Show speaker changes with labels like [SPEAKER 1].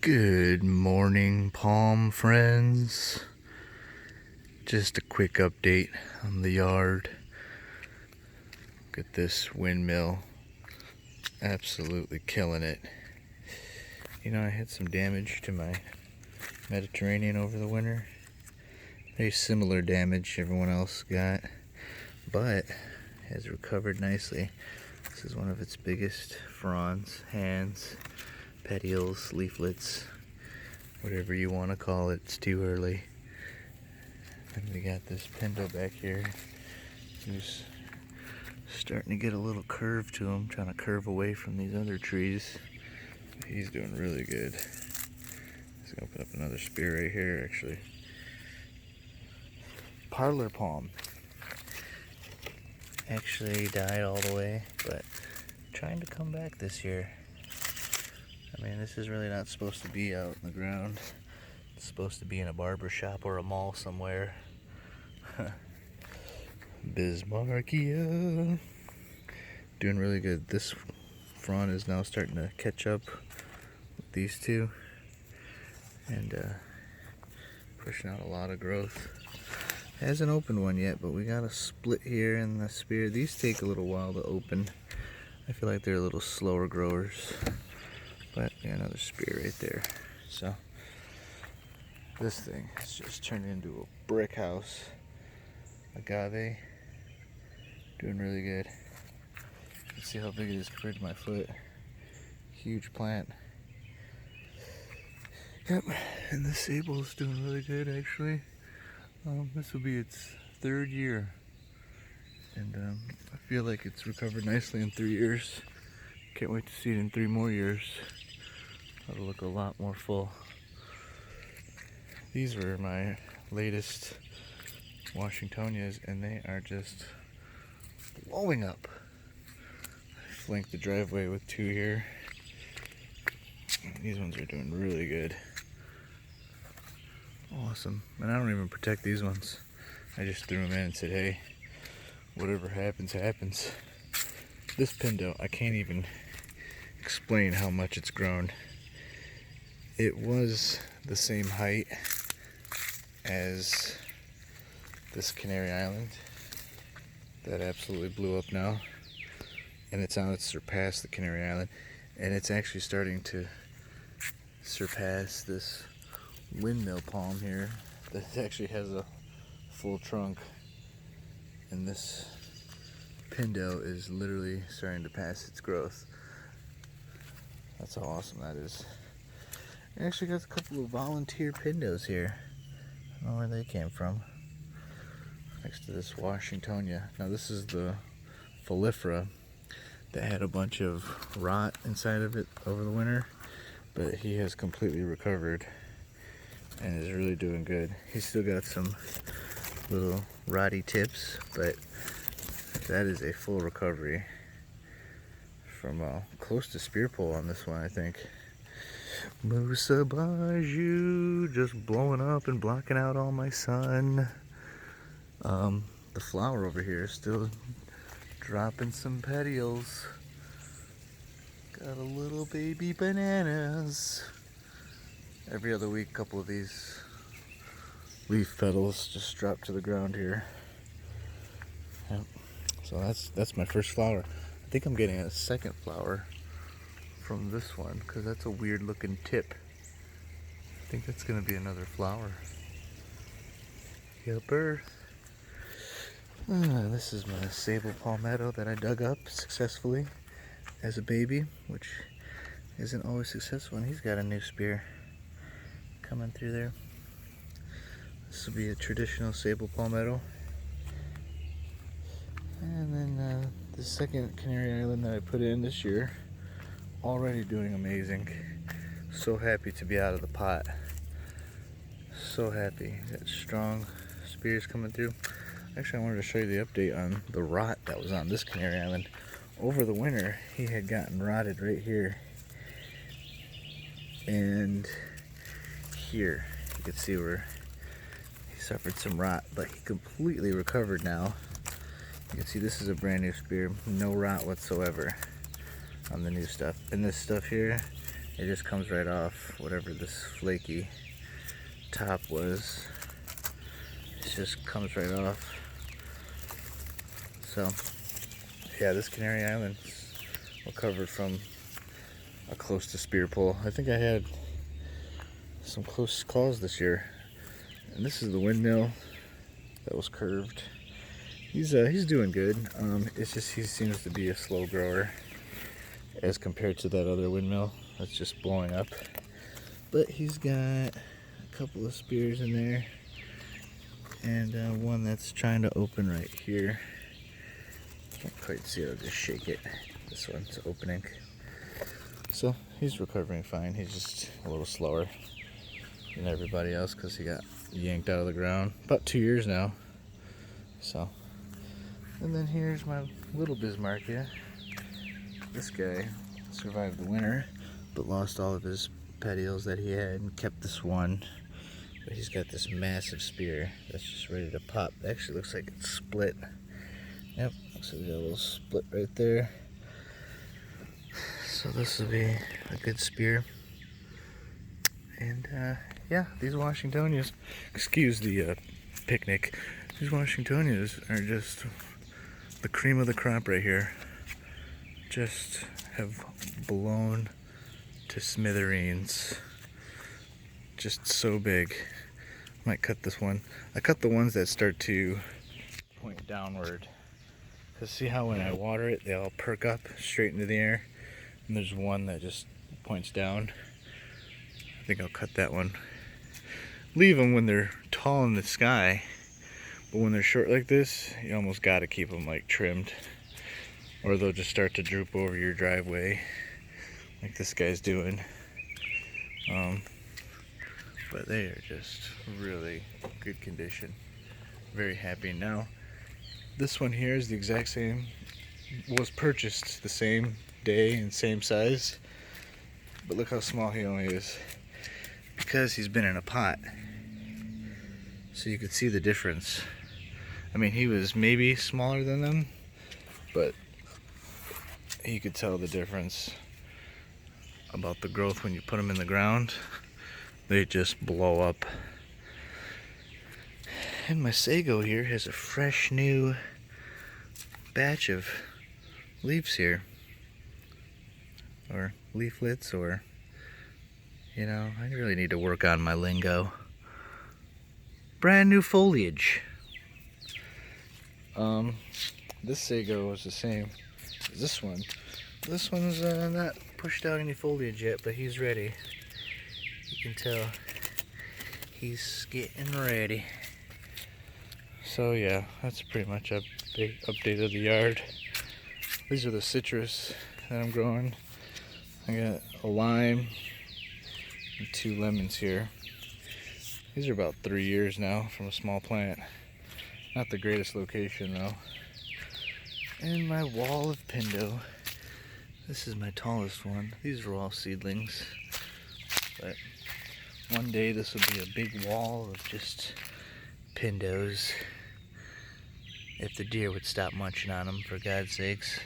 [SPEAKER 1] Good morning, palm friends. Just a quick update on the yard. Look at this windmill. Absolutely killing it. You know, I had some damage to my Mediterranean over the winter. Very similar damage everyone else got, but has recovered nicely. This is one of its biggest fronds, hands, petioles, leaflets, whatever you want to call it. It's too early. And we got this Pinto back here who's starting to get a little curve to him, trying to curve away from these other trees. He's doing really good. He's gonna put up another spear right here, actually. Parlor palm. Actually died all the way, but trying to come back this year. I mean, this is really not supposed to be out in the ground. It's supposed to be in a barber shop or a mall somewhere. Bismarckia. Doing really good. This frond is now starting to catch up with these two and pushing out a lot of growth. Hasn't opened one yet, but we got a split here in the spear. These take a little while to open. I feel like they're a little slower growers, but yeah, another spear right there. So this thing is just turned into a brick house. Agave, doing really good. Let's see how big it is compared to my foot. Huge plant. Yep, and the sable is doing really good actually. This will be its third year, and I feel like it's recovered nicely in 3 years. Can't wait to see it in 3 more years. It'll look a lot more full. These were my latest Washingtonias, and they are just blowing up. I flanked the driveway with 2 here. These ones are doing really good. Awesome. And I don't even protect these ones. I just threw them in and said, hey, whatever happens, happens. This Pinto, I can't even explain how much it's grown. It was the same height as this Canary Island that absolutely blew up now. And it's surpassed the Canary Island. And it's actually starting to surpass this windmill palm here that actually has a full trunk, and this Pinto is literally starting to pass its growth. That's how awesome that is. I actually got a couple of volunteer Pintos here. I don't know where they came from. Next to this Washingtonia. Now this is the Folifera that had a bunch of rot inside of it over the winter, but he has completely recovered and is really doing good. He's still got some little rotty tips, but that is a full recovery from close to spear pole on this one, I think. Musa Baju just blowing up and blocking out all my sun. The flower over here is still dropping some petioles. Got a little baby bananas. Every other week, a couple of these leaf petals just drop to the ground here. Yep. So that's my first flower. I think I'm getting a second flower from this one because that's a weird looking tip. I think that's gonna be another flower. Yupper. This is my sable palmetto that I dug up successfully as a baby, which isn't always successful, and he's got a new spear coming through there. This will be a traditional sable palmetto. And then the second Canary Island that I put in this year, already doing amazing. So happy to be out of the pot. So happy. Got strong spears coming through. Actually, I wanted to show you the update on the rot that was on this Canary Island. Over the winter, he had gotten rotted right here. And here, you can see where he suffered some rot, but he completely recovered now. You can see this is a brand new spear, no rot whatsoever on the new stuff. And this stuff here It just comes right off whatever this flaky top was. It just comes right off. So yeah, this Canary Island's recovered from a close to spear pull. I think I had some close calls this year. And this is the windmill that was curved. He's doing good. It's just he seems to be a slow grower as compared to that other windmill that's just blowing up. But he's got a couple of spears in there, and one that's trying to open right here. Can't quite see it. I'll just shake it. This one's opening. So he's recovering fine. He's just a little slower than everybody else because he got yanked out of the ground about 2 years now. So, and then here's my little Bismarckia. This guy survived the winter but lost all of his petioles that he had and kept this one. But he's got this massive spear that's just ready to pop. It actually looks like it's split. Yep, looks like we got a little split right there. So this will be a good spear. And yeah, these Washingtonias, excuse the picnic, these Washingtonias are just the cream of the crop right here. Just have blown to smithereens. Just so big. Might cut this one. I cut the ones that start to point downward. Because see how when I water it, they all perk up straight into the air? And there's one that just points down. I think I'll cut that one. Leave them when they're tall in the sky. But when they're short like this, you almost got to keep them like trimmed. Or they'll just start to droop over your driveway. Like this guy's doing. But they are just really good condition. Very happy. Now, this one here is the exact same. Was purchased the same day and same size. But look how small he only is. Because he's been in a pot. So you could see the difference. I mean, he was maybe smaller than them, but you could tell the difference about the growth when you put them in the ground. They just blow up. And my sago here has a fresh new batch of leaves here. Or leaflets, or, you know, I really need to work on my lingo. Brand new foliage. This sago is the same as this one. This one's not pushed out any foliage yet, but he's ready. You can tell he's getting ready. So yeah, that's pretty much a big update of the yard. These are the citrus that I'm growing. I got a lime and 2 lemons here. These are about 3 years now from a small plant. Not the greatest location though. And my wall of Pindo. This is my tallest one. These are all seedlings. But one day this will be a big wall of just Pindos. If the deer would stop munching on them, for God's sakes.